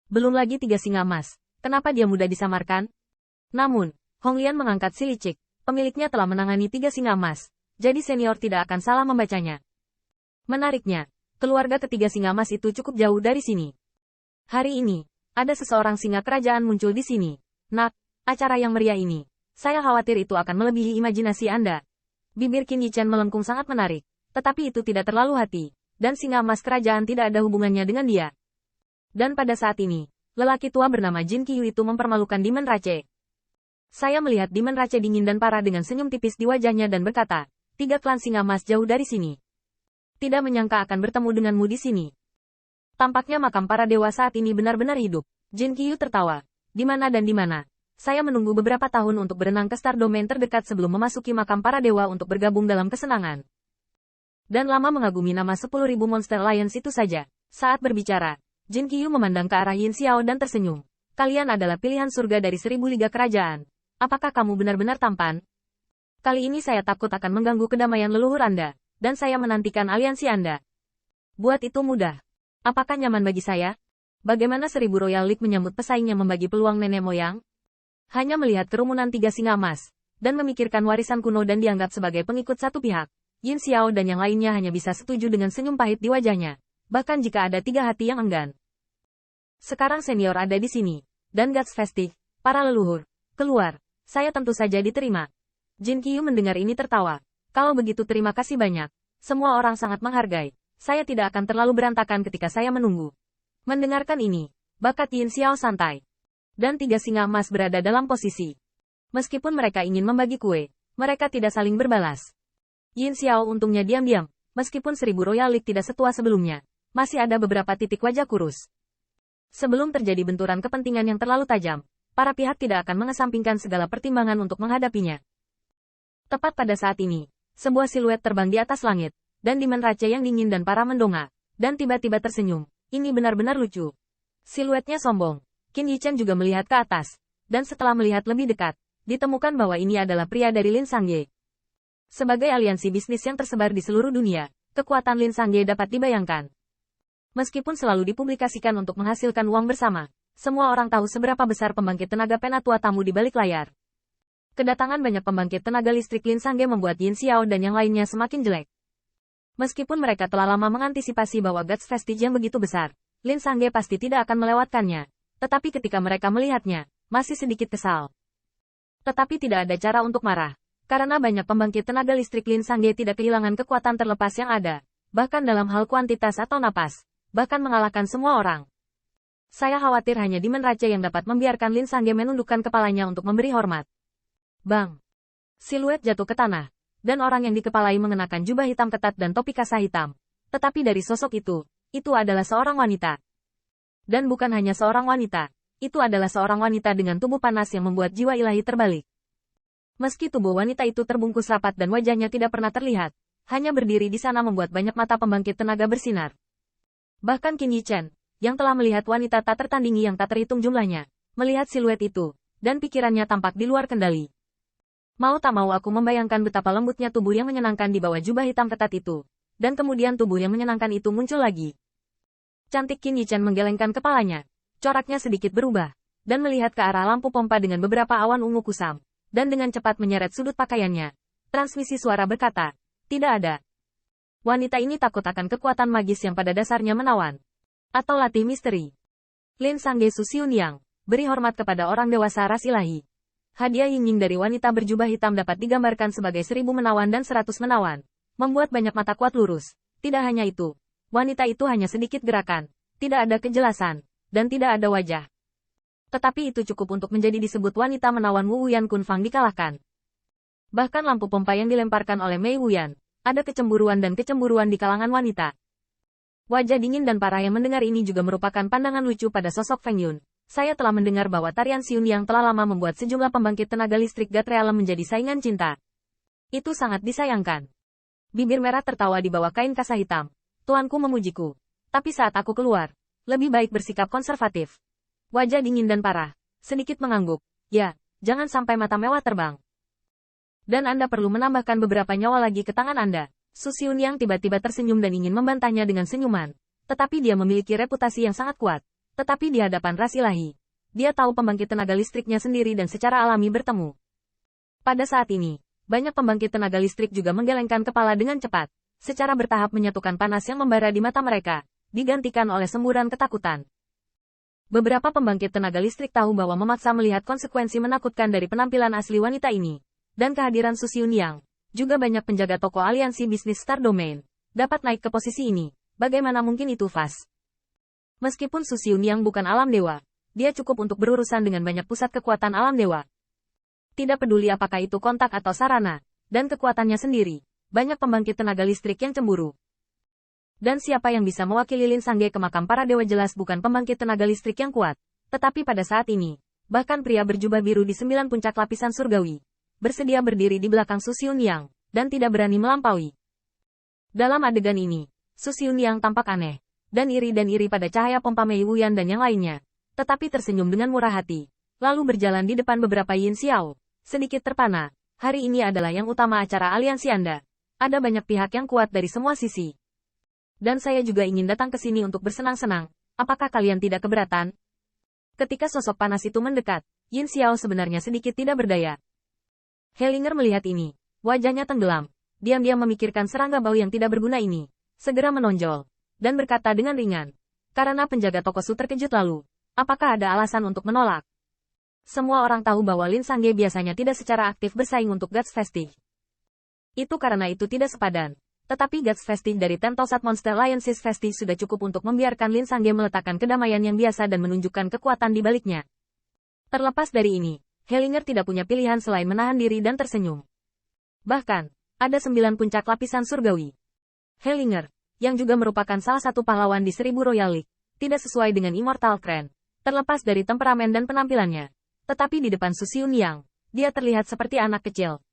Belum lagi 3 singa emas. Kenapa dia mudah disamarkan? Namun, Hong Lian mengangkat si licik. Pemiliknya telah menangani 3 singa emas. Jadi senior tidak akan salah membacanya. Menariknya, keluarga ketiga singa emas itu cukup jauh dari sini. Hari ini, ada seseorang singa kerajaan muncul di sini. Nak, acara yang meriah ini. Saya khawatir itu akan melebihi imajinasi Anda. Bibir Qin Yichen melengkung sangat menarik. Tetapi itu tidak terlalu hati. Dan singa emas kerajaan tidak ada hubungannya dengan dia. Dan pada saat ini, lelaki tua bernama Jin Qiyu itu mempermalukan Demon Rache. Saya melihat Demon Rache dingin dan parah dengan senyum tipis di wajahnya dan berkata, 3 klan singa emas jauh dari sini. Tidak menyangka akan bertemu denganmu di sini. Tampaknya makam para dewa saat ini benar-benar hidup. Jin Qiyu tertawa. Di mana dan di mana? Saya menunggu beberapa tahun untuk berenang ke Star Domain terdekat sebelum memasuki makam para dewa untuk bergabung dalam kesenangan. Dan lama mengagumi nama 10.000 Monster Lions itu saja. Saat berbicara, Jin Qiyu memandang ke arah Yin Xiao dan tersenyum. Kalian adalah pilihan surga dari 1000 liga kerajaan. Apakah kamu benar-benar tampan? Kali ini saya takut akan mengganggu kedamaian leluhur Anda, dan saya menantikan aliansi Anda. Buat itu mudah. Apakah nyaman bagi saya? Bagaimana 1000 Royal League menyambut pesaingnya membagi peluang nenek moyang? Hanya melihat kerumunan 3 singa emas, dan memikirkan warisan kuno dan dianggap sebagai pengikut satu pihak. Yin Xiao dan yang lainnya hanya bisa setuju dengan senyum pahit di wajahnya. Bahkan jika ada 3 hati yang enggan. Sekarang senior ada di sini. Dan Gods Festive, para leluhur, keluar. Saya tentu saja diterima. Jin Qiyu mendengar ini tertawa. Kalau begitu terima kasih banyak. Semua orang sangat menghargai. Saya tidak akan terlalu berantakan ketika saya menunggu. Mendengarkan ini, bakat Yin Xiao santai. Dan 3 singa emas berada dalam posisi. Meskipun mereka ingin membagi kue, mereka tidak saling berbalas. Yin Xiao untungnya diam-diam, meskipun 1000 Royal League tidak setua sebelumnya, masih ada beberapa titik wajah kurus. Sebelum terjadi benturan kepentingan yang terlalu tajam, para pihak tidak akan mengesampingkan segala pertimbangan untuk menghadapinya. Tepat pada saat ini, sebuah siluet terbang di atas langit, dan Demon Rache yang dingin dan parah mendongak, dan tiba-tiba tersenyum. Ini benar-benar lucu. Siluetnya sombong. Qin Yichen juga melihat ke atas, dan setelah melihat lebih dekat, ditemukan bahwa ini adalah pria dari Lin Sangye. Sebagai aliansi bisnis yang tersebar di seluruh dunia, kekuatan Lin Sangye dapat dibayangkan. Meskipun selalu dipublikasikan untuk menghasilkan uang bersama, semua orang tahu seberapa besar pembangkit tenaga penatua tamu di balik layar. Kedatangan banyak pembangkit tenaga listrik Lin Sangye membuat Yin Xiao dan yang lainnya semakin jelek. Meskipun mereka telah lama mengantisipasi bahwa Gods Vestige yang begitu besar, Lin Sangye pasti tidak akan melewatkannya. Tetapi ketika mereka melihatnya, masih sedikit kesal. Tetapi tidak ada cara untuk marah. Karena banyak pembangkit tenaga listrik Lin Sangye tidak kehilangan kekuatan terlepas yang ada, bahkan dalam hal kuantitas atau napas, bahkan mengalahkan semua orang. Saya khawatir hanya Demon Rache yang dapat membiarkan Lin Sangye menundukkan kepalanya untuk memberi hormat. Bang! Siluet jatuh ke tanah, dan orang yang dikepalai mengenakan jubah hitam ketat dan topi kasah hitam. Tetapi dari sosok itu adalah seorang wanita. Dan bukan hanya seorang wanita, itu adalah seorang wanita dengan tubuh panas yang membuat jiwa ilahi terbalik. Meski tubuh wanita itu terbungkus rapat dan wajahnya tidak pernah terlihat, hanya berdiri di sana membuat banyak mata pembangkit tenaga bersinar. Bahkan Qin Yichen, yang telah melihat wanita tak tertandingi yang tak terhitung jumlahnya, melihat siluet itu, dan pikirannya tampak di luar kendali. Mau tak mau aku membayangkan betapa lembutnya tubuh yang menyenangkan di bawah jubah hitam ketat itu, dan kemudian tubuh yang menyenangkan itu muncul lagi. Cantik Qin Yichen menggelengkan kepalanya, coraknya sedikit berubah, dan melihat ke arah lampu pompa dengan beberapa awan ungu kusam. Dan dengan cepat menyeret sudut pakaiannya. Transmisi suara berkata, tidak ada. Wanita ini takut akan kekuatan magis yang pada dasarnya menawan. Atau latih misteri. Lin Sangye Susiun Yang, beri hormat kepada orang dewasa ras ilahi. Hadiah ying-ying dari wanita berjubah hitam dapat digambarkan sebagai 1000 menawan dan 100 menawan. Membuat banyak mata kuat lurus. Tidak hanya itu. Wanita itu hanya sedikit gerakan. Tidak ada kejelasan. Dan tidak ada wajah. Tetapi itu cukup untuk menjadi disebut wanita menawan Wu Wuyan Kunfang dikalahkan. Bahkan lampu pompa yang dilemparkan oleh Mei Wuyan, ada kecemburuan dan kecemburuan di kalangan wanita. Wajah dingin dan parah yang mendengar ini juga merupakan pandangan lucu pada sosok Feng Yun. Saya telah mendengar bahwa tarian Xiun yang telah lama membuat sejumlah pembangkit tenaga listrik God Realm menjadi saingan cinta. Itu sangat disayangkan. Bibir merah tertawa di bawah kain kasah hitam. Tuanku memujiku. Tapi saat aku keluar, lebih baik bersikap konservatif. Wajah dingin dan parah, sedikit mengangguk. Ya, jangan sampai mata mewah terbang. Dan Anda perlu menambahkan beberapa nyawa lagi ke tangan Anda. Su Xiun yang tiba-tiba tersenyum dan ingin membantahnya dengan senyuman. Tetapi dia memiliki reputasi yang sangat kuat. Tetapi di hadapan ras ilahi, dia tahu pembangkit tenaga listriknya sendiri dan secara alami bertemu. Pada saat ini, banyak pembangkit tenaga listrik juga menggelengkan kepala dengan cepat, secara bertahap menyatukan panas yang membara di mata mereka, digantikan oleh semburan ketakutan. Beberapa pembangkit tenaga listrik tahu bahwa memaksa melihat konsekuensi menakutkan dari penampilan asli wanita ini, dan kehadiran Su Xiunyang, juga banyak penjaga toko aliansi bisnis Star Domain, dapat naik ke posisi ini. Bagaimana mungkin itu Fas? Meskipun Su Xiunyang bukan alam dewa, dia cukup untuk berurusan dengan banyak pusat kekuatan alam dewa. Tidak peduli apakah itu kontak atau sarana, dan kekuatannya sendiri, banyak pembangkit tenaga listrik yang cemburu. Dan siapa yang bisa mewakili Lin Sangge ke makam para dewa jelas bukan pembangkit tenaga listrik yang kuat. Tetapi pada saat ini, bahkan pria berjubah biru di 9 puncak lapisan surgawi, bersedia berdiri di belakang Su Xiunyang, dan tidak berani melampaui. Dalam adegan ini, Su Xiunyang tampak aneh, dan iri pada cahaya pompa Mei Wuyan dan yang lainnya, tetapi tersenyum dengan murah hati, lalu berjalan di depan beberapa Yin Xiao, sedikit terpana. Hari ini adalah yang utama acara aliansi Anda. Ada banyak pihak yang kuat dari semua sisi. Dan saya juga ingin datang ke sini untuk bersenang-senang. Apakah kalian tidak keberatan? Ketika sosok panas itu mendekat, Yin Xiao sebenarnya sedikit tidak berdaya. Hellinger melihat ini. Wajahnya tenggelam. Diam-diam memikirkan serangga bau yang tidak berguna ini. Segera menonjol. Dan berkata dengan ringan. Karena penjaga toko Su terkejut lalu. Apakah ada alasan untuk menolak? Semua orang tahu bahwa Lin Sangge biasanya tidak secara aktif bersaing untuk Guts Festive. Itu karena itu tidak sepadan. Tetapi Guts Festive dari Tentosat Monster Alliances Festive sudah cukup untuk membiarkan Lin Sangge meletakkan kedamaian yang biasa dan menunjukkan kekuatan di baliknya. Terlepas dari ini, Hellinger tidak punya pilihan selain menahan diri dan tersenyum. Bahkan, ada 9 puncak lapisan surgawi. Hellinger, yang juga merupakan salah satu pahlawan di 1000 Royal League, tidak sesuai dengan Immortal Crown, terlepas dari temperamen dan penampilannya. Tetapi di depan Su Xiunyang, dia terlihat seperti anak kecil.